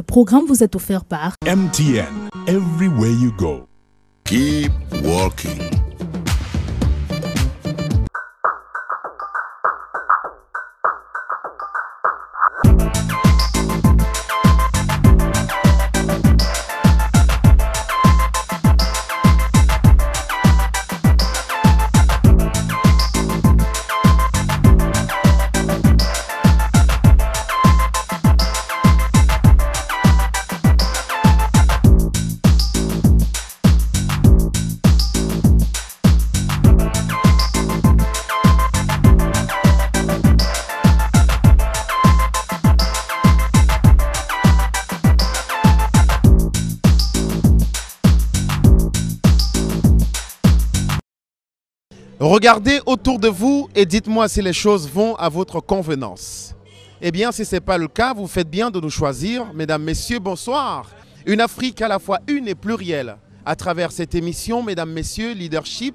Ce programme vous est offert par MTN, everywhere you go. Keep walking. Regardez autour de vous et dites-moi si les choses vont à votre convenance. Eh bien, si ce n'est pas le cas, vous faites bien de nous choisir. Mesdames, Messieurs, bonsoir. Une Afrique à la fois une et plurielle. À travers cette émission, Mesdames, Messieurs, Leadership,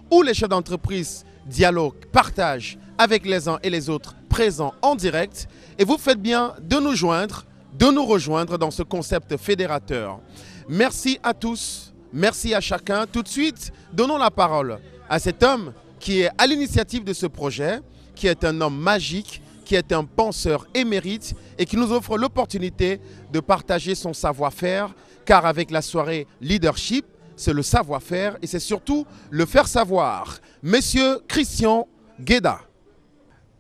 où les chefs d'entreprise dialoguent, partagent avec les uns et les autres présents en direct. Et vous faites bien de nous joindre, de nous rejoindre dans ce concept fédérateur. Merci à tous, merci à chacun. Tout de suite, donnons la parole à cet homme qui est à l'initiative de ce projet, qui est un homme magique, qui est un penseur émérite et qui nous offre l'opportunité de partager son savoir-faire, car avec la soirée Leadership, c'est le savoir-faire et c'est surtout le faire savoir. Monsieur Christian Guéda.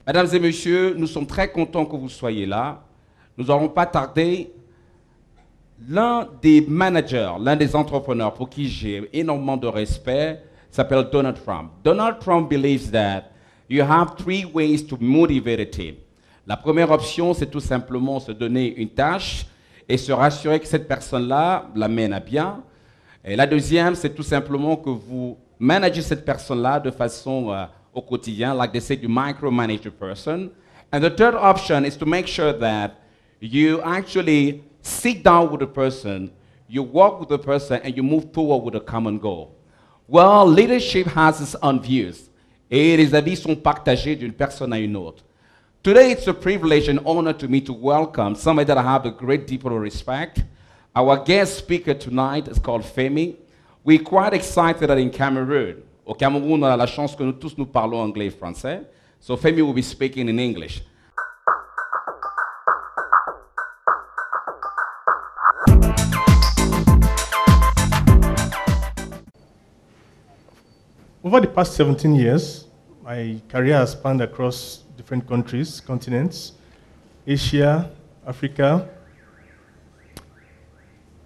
Mesdames et messieurs, nous sommes très contents que vous soyez là. Nous n'aurons pas tardé. L'un des managers, l'un des entrepreneurs pour qui j'ai énormément de respect, s'appelle Donald Trump. Donald Trump believes that you have three ways to motivate a team. La première option, c'est tout simplement se donner une tâche et se rassurer que cette personne-là la mène à bien. Et la deuxième, c'est tout simplement que vous managez cette personne-là de façon au quotidien, like they say, you micromanage a person. And the third option is to make sure that you actually sit down with the person, you work with the person, and you move forward with a common goal. Well, leadership has its own views. Et les avis sont partagés d'une personne à une autre. Today, it's a privilege and honor to me to welcome somebody that I have a great deal of respect. Our guest speaker tonight is called FEMI. We're quite excited that in Cameroon. Au Cameroun, on a la chance que nous tous nous parlons anglais et français. So FEMI will be speaking in English. Over the past 17 years, my career has spanned across different countries, continents, Asia, Africa,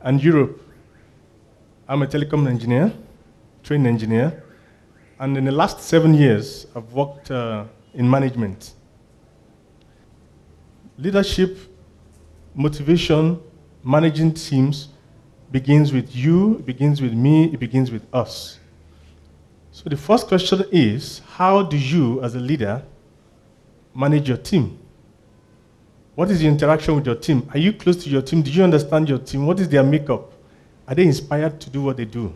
and Europe. I'm a telecom engineer, trained engineer, and in the last 7 years, I've worked in management. Leadership, motivation, managing teams begins with you, it begins with me, it begins with us. So the first question is, how do you, as a leader, manage your team? What is your interaction with your team? Are you close to your team? Do you understand your team? What is their makeup? Are they inspired to do what they do?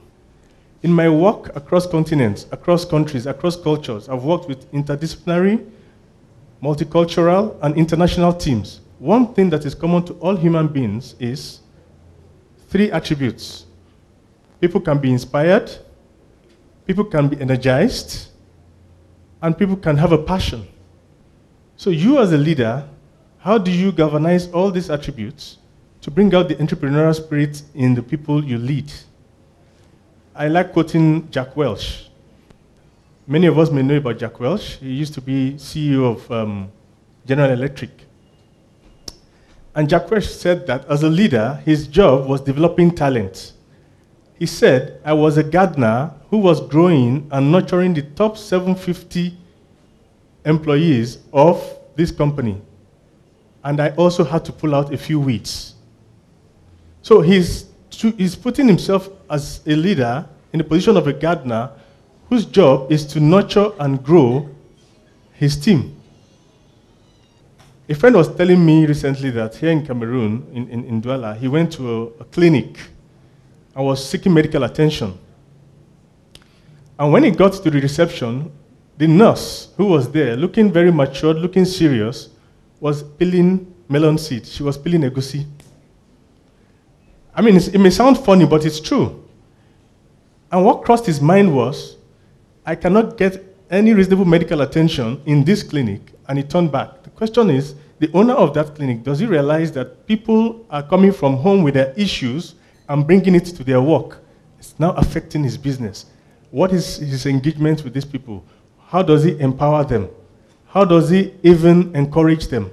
In my work across continents, across countries, across cultures, I've worked with interdisciplinary, multicultural, and international teams. One thing that is common to all human beings is 3 attributes. People can be inspired, people can be energized, and people can have a passion. So you as a leader, how do you galvanize all these attributes to bring out the entrepreneurial spirit in the people you lead? I like quoting Jack Welch. Many of us may know about Jack Welch. He used to be CEO of General Electric. And Jack Welch said that as a leader, his job was developing talent. He said, I was a gardener who was growing and nurturing the top 750 employees of this company. And I also had to pull out a few weeds. So he's putting himself as a leader in the position of a gardener whose job is to nurture and grow his team. A friend was telling me recently that here in Cameroon, in Douala, he went to a clinic and was seeking medical attention. And when he got to the reception, the nurse who was there, looking very mature, looking serious, was peeling melon seed. She was peeling egusi. I mean, it may sound funny, but it's true. And what crossed his mind was, I cannot get any reasonable medical attention in this clinic, and he turned back. The question is, the owner of that clinic, does he realize that people are coming from home with their issues and bringing it to their work? It's now affecting his business. What is his engagement with these people? How does he empower them? How does he even encourage them?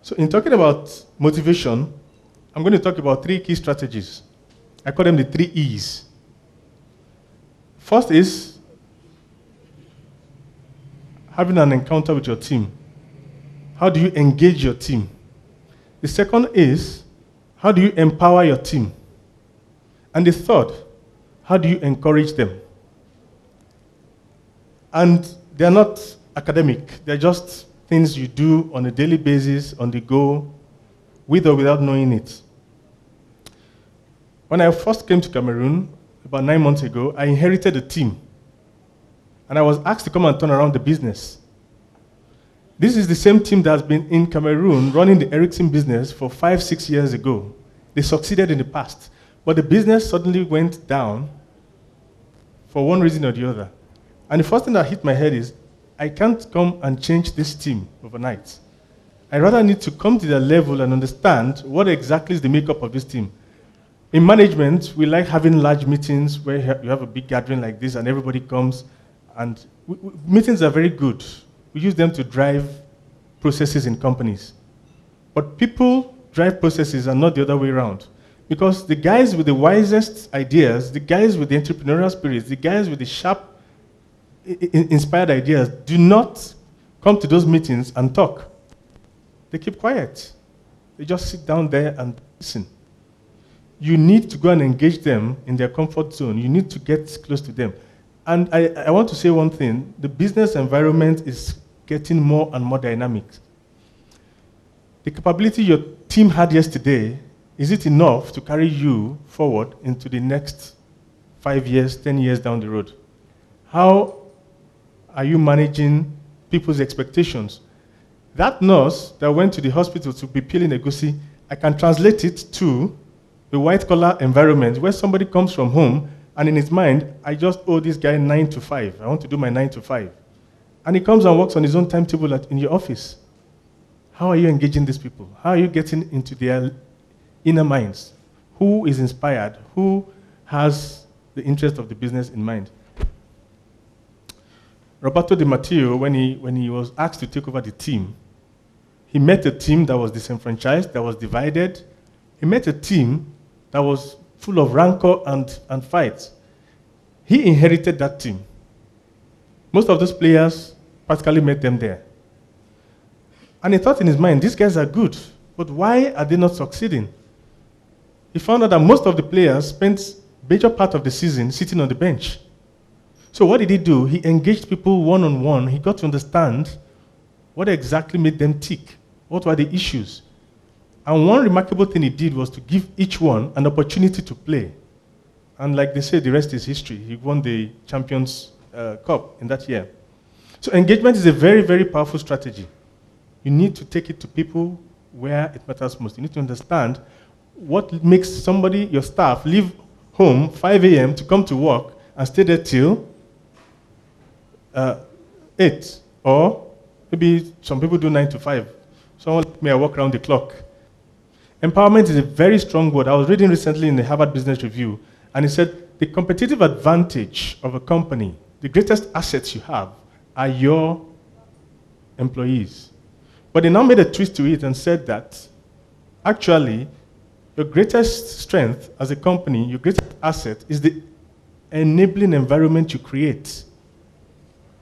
So in talking about motivation, I'm going to talk about 3 key strategies. I call them the 3 E's. First is having an encounter with your team. How do you engage your team? The second is, how do you empower your team? And the third, how do you encourage them? And they're not academic. They're just things you do on a daily basis, on the go, with or without knowing it. When I first came to Cameroon, about 9 months ago, I inherited a team. And I was asked to come and turn around the business. This is the same team that has been in Cameroon running the Ericsson business for 5-6 years ago. They succeeded in the past. But the business suddenly went down for one reason or the other. And the first thing that hit my head is, I can't come and change this team overnight. I rather need to come to their level and understand what exactly is the makeup of this team. In management, we like having large meetings where you have a big gathering like this and everybody comes. And meetings are very good. We use them to drive processes in companies. But people drive processes and not the other way around. Because the guys with the wisest ideas, the guys with the entrepreneurial spirits, the guys with the sharp, inspired ideas do not come to those meetings and talk. They keep quiet. They just sit down there and listen. You need to go and engage them in their comfort zone. You need to get close to them. And I want to say one thing. The business environment is getting more and more dynamic. The capability your team had yesterday, is it enough to carry you forward into the next 5 years, 10 years down the road? How are you managing people's expectations? That nurse that went to the hospital to be peeling egusi, I can translate it to the white-collar environment where somebody comes from home and in his mind, I just owe this guy 9 to 5. I want to do my 9 to 5. And he comes and works on his own timetable in your office. How are you engaging these people? How are you getting into their inner minds? Who is inspired? Who has the interest of the business in mind? Roberto Di Matteo, when he was asked to take over the team, he met a team that was disenfranchised, that was divided. He met a team that was full of rancor and fights. He inherited that team. Most of those players practically met them there. And he thought in his mind, these guys are good, but why are they not succeeding? He found out that most of the players spent major part of the season sitting on the bench. So what did he do? He engaged people one-on-one. He got to understand what exactly made them tick. What were the issues? And one remarkable thing he did was to give each one an opportunity to play. And like they say, the rest is history. He won the Champions Cup in that year. So engagement is a very, very powerful strategy. You need to take it to people where it matters most. You need to understand what makes somebody, your staff, leave home 5 a.m. to come to work and stay there till 8. Or maybe some people do 9 to 5. Someone may work around the clock. Empowerment is a very strong word. I was reading recently in the Harvard Business Review, and it said the competitive advantage of a company, the greatest assets you have, are your employees. But they now made a twist to it and said that actually your greatest strength as a company, your greatest asset is the enabling environment you create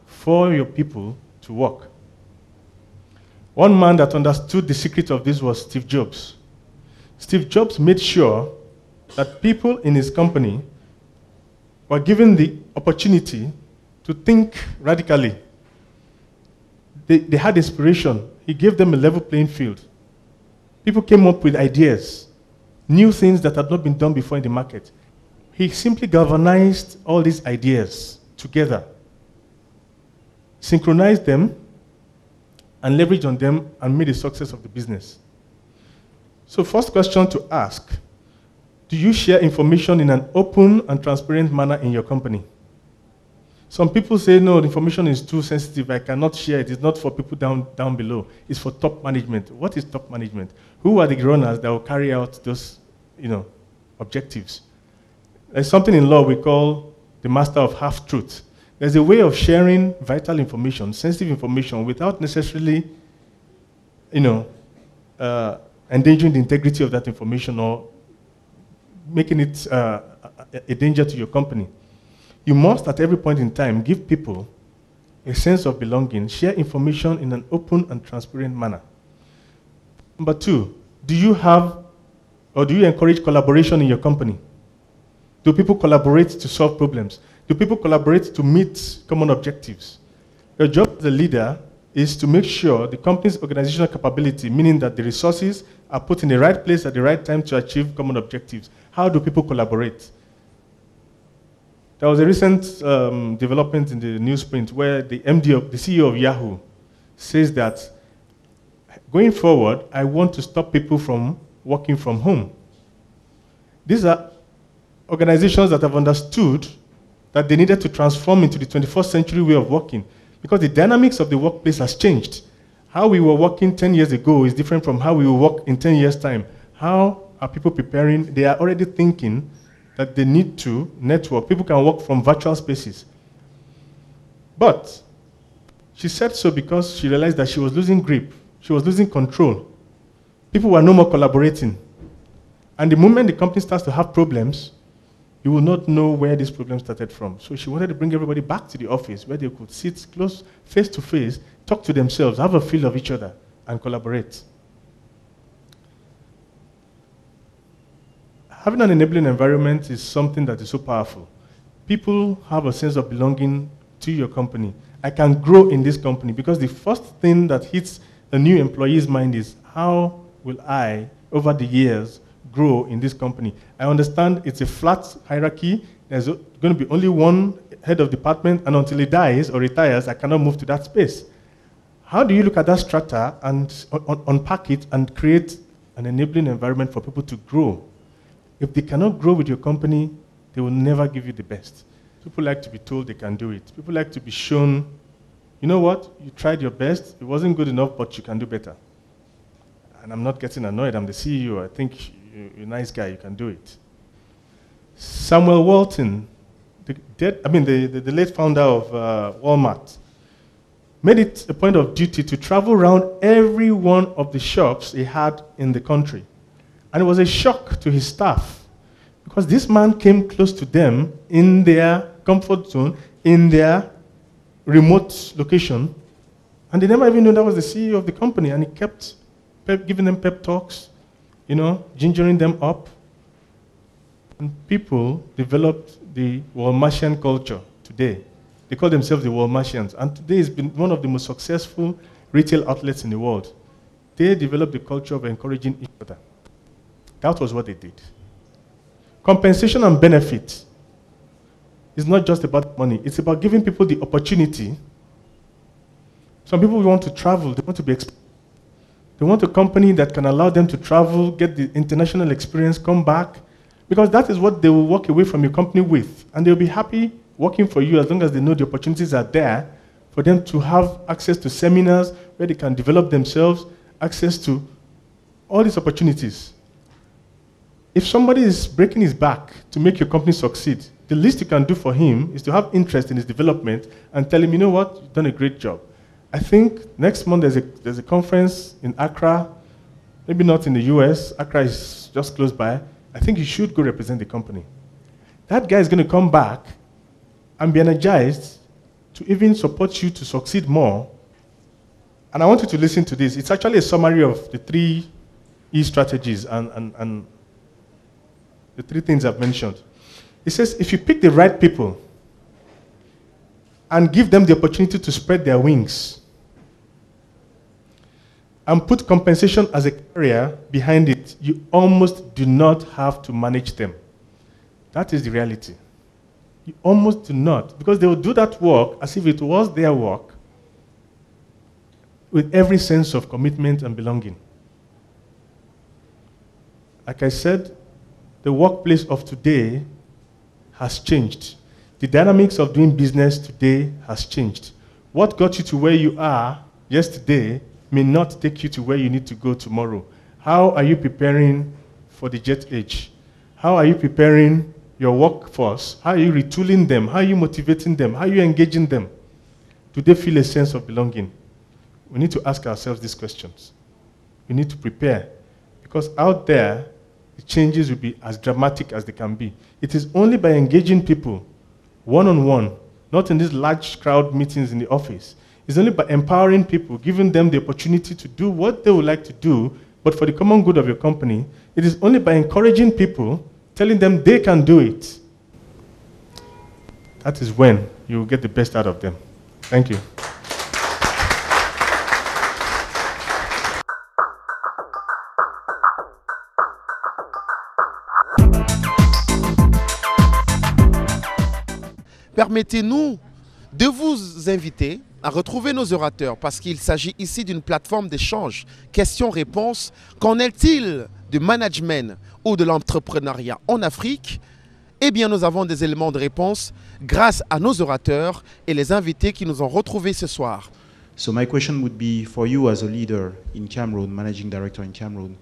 for your people to work. One man that understood the secret of this was Steve Jobs. Steve Jobs made sure that people in his company were given the opportunity to think radically. They had inspiration. He gave them a level playing field. People came up with ideas, new things that had not been done before in the market. He simply galvanized all these ideas together, synchronized them, and leveraged on them and made a success of the business. So first question to ask, Do you share information in an open and transparent manner in your company? Some people say, no, the information is too sensitive, I cannot share it. It's not for people down below. It's for top management. What is top management? Who are the runners that will carry out those objectives? There's something in law we call the master of half-truth. There's a way of sharing vital information, sensitive information, without necessarily, endangering the integrity of that information or making it a danger to your company. You must, at every point in time, give people a sense of belonging, share information in an open and transparent manner. Number 2, do you encourage collaboration in your company? Do people collaborate to solve problems? Do people collaborate to meet common objectives? Your job as a leader is to make sure the company's organizational capability, meaning that the resources are put in the right place at the right time to achieve common objectives. How do people collaborate? There was a recent development in the newsprint where the CEO of Yahoo says that going forward, I want to stop people from working from home. These are organizations that have understood that they needed to transform into the 21st century way of working because the dynamics of the workplace has changed. How we were working 10 years ago is different from how we will work in 10 years' time. How are people preparing? They are already thinking that they need to network. People can work from virtual spaces. But she said so because she realized that she was losing grip. She was losing control. People were no more collaborating. And the moment the company starts to have problems, you will not know where this problem started from. So she wanted to bring everybody back to the office where they could sit close, face to face, talk to themselves, have a feel of each other, and collaborate. Having an enabling environment is something that is so powerful. People have a sense of belonging to your company. I can grow in this company because the first thing that hits a new employee's mind is, how will I, over the years, grow in this company? I understand it's a flat hierarchy. There's going to be only one head of department, and until he dies or retires, I cannot move to that space. How do you look at that strata and unpack it and create an enabling environment for people to grow? If they cannot grow with your company, they will never give you the best. People like to be told they can do it. People like to be shown, you know what, you tried your best, it wasn't good enough, but you can do better. And I'm not getting annoyed, I'm the CEO, I think you're a nice guy, you can do it. Samuel Walton, the late founder of Walmart, made it a point of duty to travel around every one of the shops he had in the country. And it was a shock to his staff because this man came close to them in their comfort zone, in their remote location, and they never even knew that was the CEO of the company, and he kept giving them pep talks, gingering them up. And people developed the Walmartian culture today. They call themselves the Walmartians, and today it's been one of the most successful retail outlets in the world. They developed the culture of encouraging each other. That was what they did. Compensation and benefit is not just about money. It's about giving people the opportunity. Some people want to travel. They want to be exposed. They want a company that can allow them to travel, get the international experience, come back, because that is what they will walk away from your company with. And they'll be happy working for you as long as they know the opportunities are there for them to have access to seminars where they can develop themselves, access to all these opportunities. If somebody is breaking his back to make your company succeed, the least you can do for him is to have interest in his development and tell him, you know what, you've done a great job. I think next month there's a conference in Accra, maybe not in the US, Accra is just close by. I think you should go represent the company. That guy is going to come back and be energized to even support you to succeed more. And I want you to listen to this. It's actually a summary of the 3 E strategies and the 3 things I've mentioned. It says, if you pick the right people and give them the opportunity to spread their wings and put compensation as a carrier behind it, you almost do not have to manage them. That is the reality. You almost do not, because they will do that work as if it was their work with every sense of commitment and belonging. Like I said, the workplace of today has changed. The dynamics of doing business today has changed. What got you to where you are yesterday may not take you to where you need to go tomorrow. How are you preparing for the jet age? How are you preparing your workforce? How are you retooling them? How are you motivating them? How are you engaging them? Do they feel a sense of belonging? We need to ask ourselves these questions. We need to prepare, because out there, the changes will be as dramatic as they can be. It is only by engaging people one-on-one, not in these large crowd meetings in the office. It's only by empowering people, giving them the opportunity to do what they would like to do, but for the common good of your company. It is only by encouraging people, telling them they can do it. That is when you will get the best out of them. Thank you. Permettez-nous de vous inviter à retrouver nos orateurs parce qu'il s'agit ici d'une plateforme d'échange, questions-réponses. Qu'en est-il du management ou de l'entrepreneuriat en Afrique? Eh bien, nous avons des éléments de réponse grâce à nos orateurs et les invités qui nous ont retrouvés ce soir. So my question would be for you as a leader in Cameroon, managing director in Cameroon,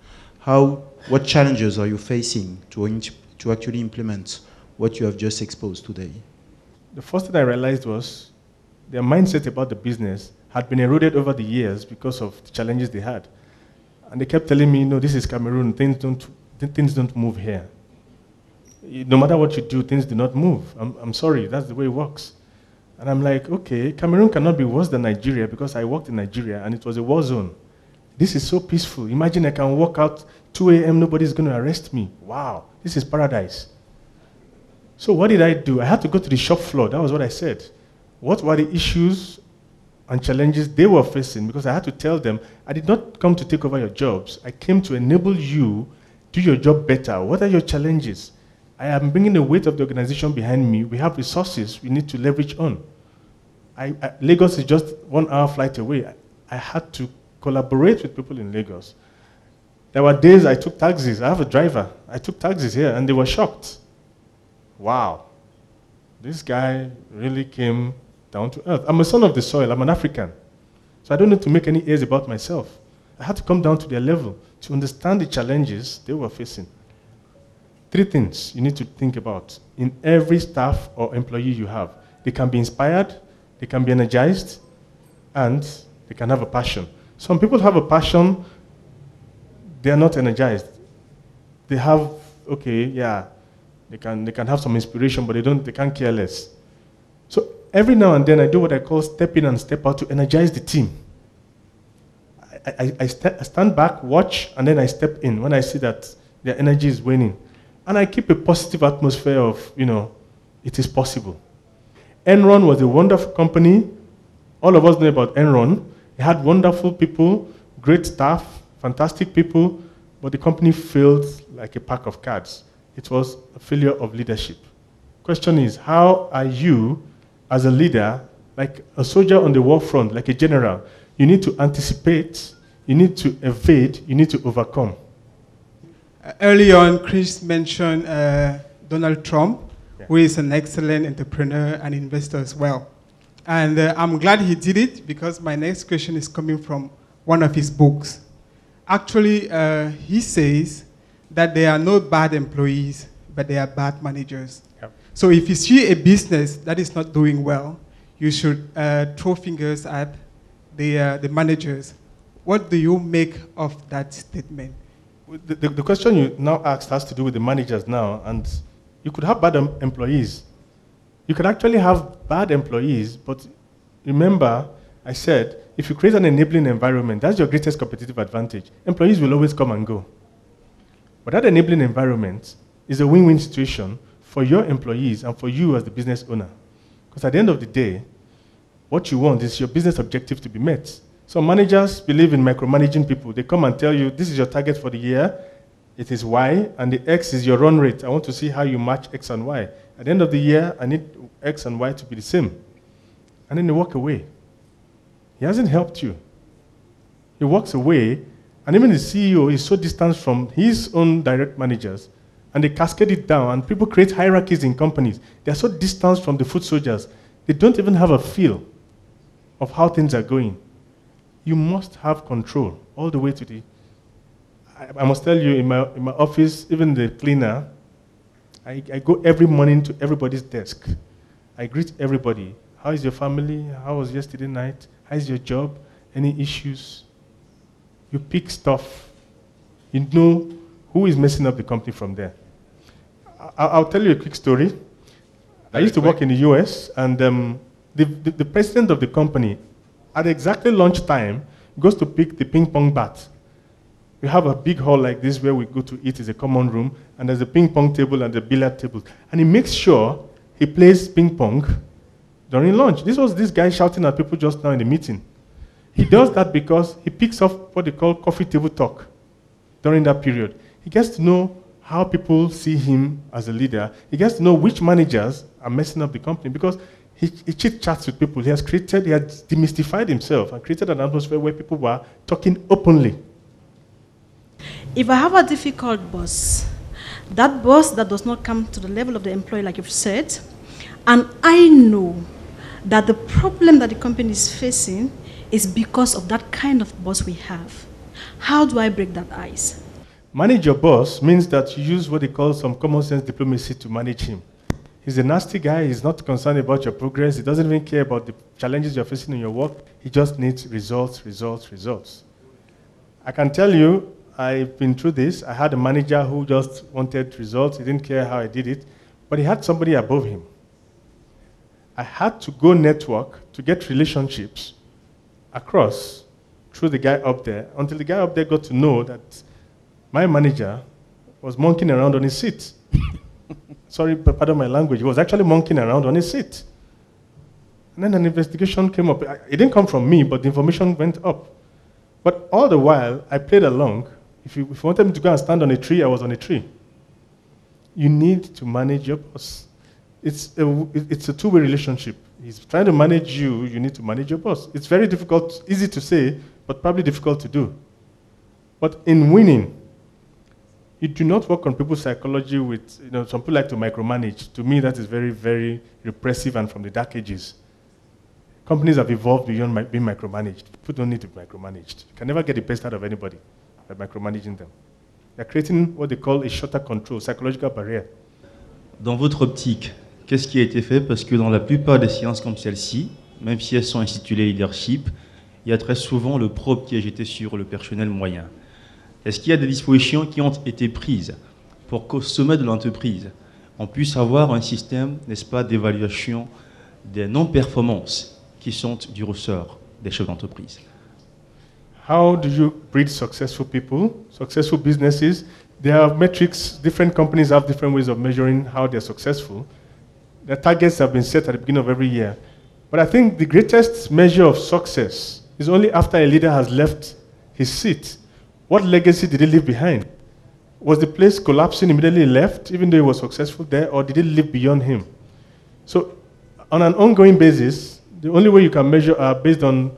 what challenges are you facing to actually implement what you have just exposed today? The first thing I realized was their mindset about the business had been eroded over the years because of the challenges they had. And they kept telling me, no, this is Cameroon, things don't move here. No matter what you do, things do not move. I'm sorry, that's the way it works. And I'm like, okay, Cameroon cannot be worse than Nigeria because I worked in Nigeria and it was a war zone. This is so peaceful. Imagine I can walk out 2 a.m., nobody's going to arrest me. Wow, this is paradise. So what did I do? I had to go to the shop floor. That was what I said. What were the issues and challenges they were facing? Because I had to tell them, I did not come to take over your jobs. I came to enable you do your job better. What are your challenges? I am bringing the weight of the organization behind me. We have resources we need to leverage on. Lagos is just 1 hour flight away. I had to collaborate with people in Lagos. There were days I took taxis. I have a driver. I took taxis here, and they were shocked. Wow, this guy really came down to earth. I'm a son of the soil. I'm an African. So I don't need to make any airs about myself. I had to come down to their level to understand the challenges they were facing. 3 things you need to think about in every staff or employee you have. They can be inspired, they can be energized, and they can have a passion. Some people have a passion, they are not energized. They have, okay, yeah, they can have some inspiration, but they can't care less. So every now and then I do what I call step in and step out to energize the team. I stand back, watch, and then I step in when I see that their energy is waning. And I keep a positive atmosphere of, it is possible. Enron was a wonderful company. All of us know about Enron. It had wonderful people, great staff, fantastic people, but the company failed like a pack of cards. It was a failure of leadership. Question is, how are you, as a leader, like a soldier on the war front, like a general? You need to anticipate, you need to evade, you need to overcome. Early on, Chris mentioned Donald Trump, who is an excellent entrepreneur and investor as well. And I'm glad he did it because my next question is coming from one of his books. Actually, he says that there are no bad employees, but there are bad managers. Yep. So if you see a business that is not doing well, you should throw fingers at the managers. What do you make of that statement? The question you now asked has to do with the managers now, and you could have bad employees. You can actually have bad employees, but remember, I said, if you create an enabling environment, that's your greatest competitive advantage. Employees will always come and go. But that enabling environment is a win-win situation for your employees and for you as the business owner. Because at the end of the day, what you want is your business objective to be met. Some managers believe in micromanaging people. They come and tell you, this is your target for the year, it is Y, and the X is your run rate. I want to see how you match X and Y. At the end of the year, I need X and Y to be the same. And then they walk away. He hasn't helped you. He walks away, and even the CEO is so distant from his own direct managers, and they cascade it down, and people create hierarchies in companies. They are so distant from the foot soldiers, they don't even have a feel of how things are going. You must have control all the way to the... I must tell you, in my office, even the cleaner, I go every morning to everybody's desk. I greet everybody. How is your family? How was yesterday night? How is your job? Any issues? You pick stuff. You know who is messing up the company from there. I'll tell you a quick story. I used to work in the US, and the president of the company, at exactly lunchtime, goes to pick the ping pong bat. We have a big hall like this where we go to eat. It's a common room, and there's a ping pong table and a billiard table. And he makes sure he plays ping pong during lunch. This was this guy shouting at people just now in the meeting. He does that because he picks up what they call coffee table talk during that period. He gets to know how people see him as a leader. He gets to know which managers are messing up the company because he chit-chats with people. He has demystified himself and created an atmosphere where people were talking openly. If I have a difficult boss that does not come to the level of the employee, like you've said, and I know that the problem that the company is facing is because of that kind of boss we have, how do I break that ice? Manage your boss means that you use what they call some common sense diplomacy to manage him. He's a nasty guy. He's not concerned about your progress. He doesn't even care about the challenges you're facing in your work. He just needs results, results, results. I can tell you, I've been through this. I had a manager who just wanted results. He didn't care how I did it, but he had somebody above him. I had to go network to get relationships across through the guy up there until the guy up there got to know that my manager was monkeying around on his seat. Sorry, pardon my language. He was actually monkeying around on his seat. And then an investigation came up. It didn't come from me, but the information went up. But all the while, I played along. If you wanted me to go and stand on a tree, I was on a tree. You need to manage your boss. It's a two-way relationship. He's trying to manage you, you need to manage your boss. It's very difficult, easy to say, but probably difficult to do. But in winning, you do not work on people's psychology with, some people like to micromanage. To me, that is very, very repressive and from the dark ages. Companies have evolved beyond being micromanaged. People don't need to be micromanaged. You can never get the best out of anybody by micromanaging them. They're creating what they call a shutter control, psychological barrier. Dans votre optique, qu'est-ce qui a été fait? Parce que dans la plupart des séances comme celle-ci, même si elles sont intitulées leadership, il y a très souvent le probe qui est jeté sur le personnel moyen. Est-ce qu'il y a des dispositions qui ont été prises pour qu'au sommet de l'entreprise, on puisse avoir un système, n'est-ce pas, d'évaluation des non-performances qui sont du ressort des chefs d'entreprise? How do you breed successful people, successful businesses? There are metrics. Different companies have different ways of measuring how they're successful. The targets have been set at the beginning of every year. But I think the greatest measure of success is only after a leader has left his seat. What legacy did he leave behind? Was the place collapsing immediately he left, even though he was successful there, or did it live beyond him? So on an ongoing basis, the only way you can measure are based on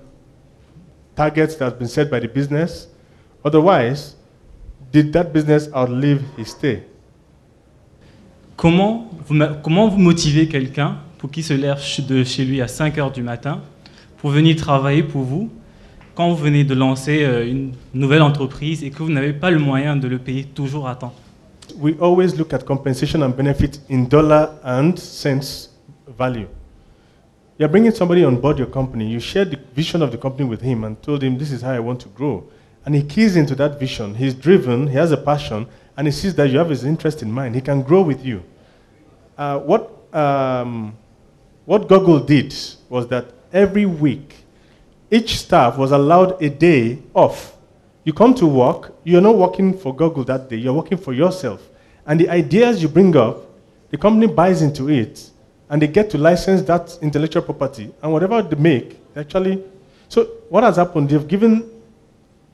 targets that have been set by the business. Otherwise, did that business outlive his stay? Comment vous motivez quelqu'un pour qu'il se lève de chez lui à 5 heures du matin pour venir travailler pour vous quand vous venez de lancer une nouvelle entreprise et que vous n'avez pas le moyen de le payer toujours à temps? We always look at compensation and benefit in dollar and cents value. You're bringing somebody on board your company, you share the vision of the company with him and told him, this is how I want to grow. And he keys into that vision. He's driven, he has a passion, and he sees that you have his interest in mind. He can grow with you. What Google did was that every week, each staff was allowed a day off. You come to work, you're not working for Google that day, you're working for yourself. And the ideas you bring up, the company buys into it, and they get to license that intellectual property. And whatever they make, actually... So what has happened, they've given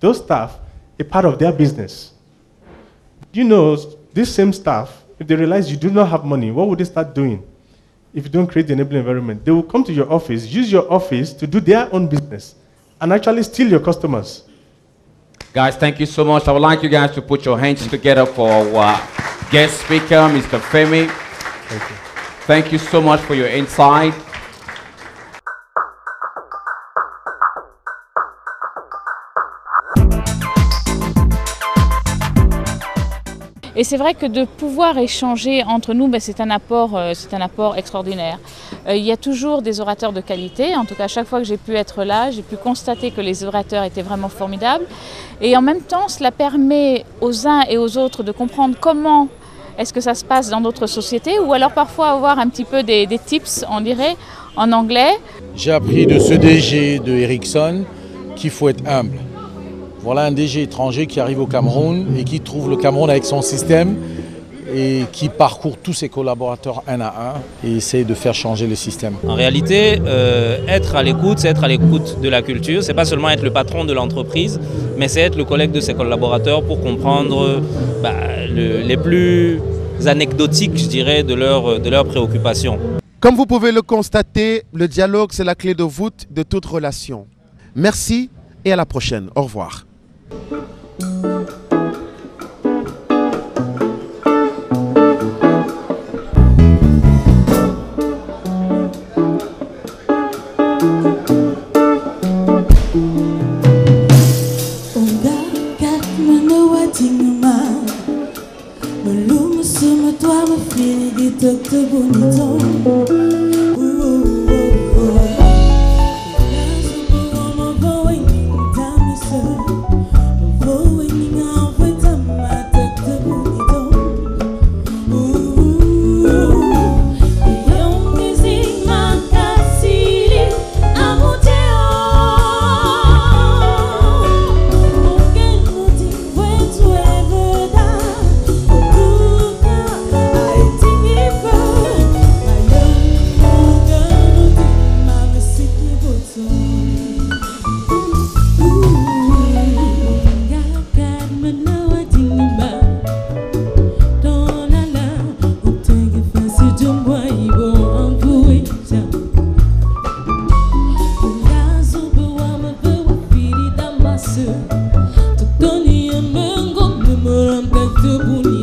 those staff a part of their business. You know, this same staff, if they realize you do not have money, what would they start doing if you don't create the enabling environment? They will come to your office, use your office to do their own business, and actually steal your customers. Guys, thank you so much. I would like you guys to put your hands together for guest speaker, Mr. FEMI. Thank you so much for your insight. Et c'est vrai que de pouvoir échanger entre nous, c'est un apport extraordinaire. Il y a toujours des orateurs de qualité. En tout cas, chaque fois que j'ai pu être là, j'ai pu constater que les orateurs étaient vraiment formidables. Et en même temps, cela permet aux uns et aux autres de comprendre comment est-ce que ça se passe dans d'autres sociétés, ou alors parfois avoir un petit peu des tips, on dirait, en anglais. J'ai appris de ce DG de Ericsson qu'il faut être humble. Voilà un DG étranger qui arrive au Cameroun et qui trouve le Cameroun avec son système et qui parcourt tous ses collaborateurs un à un et essaye de faire changer le système. En réalité, être à l'écoute, c'est être à l'écoute de la culture. C'est pas seulement être le patron de l'entreprise, mais c'est être le collègue de ses collaborateurs pour comprendre les plus anecdotiques, je dirais, de leurs préoccupations. Comme vous pouvez le constater, le dialogue, c'est la clé de voûte de toute relation. Merci et à la prochaine. Au revoir. Tony and Mango, memorandum,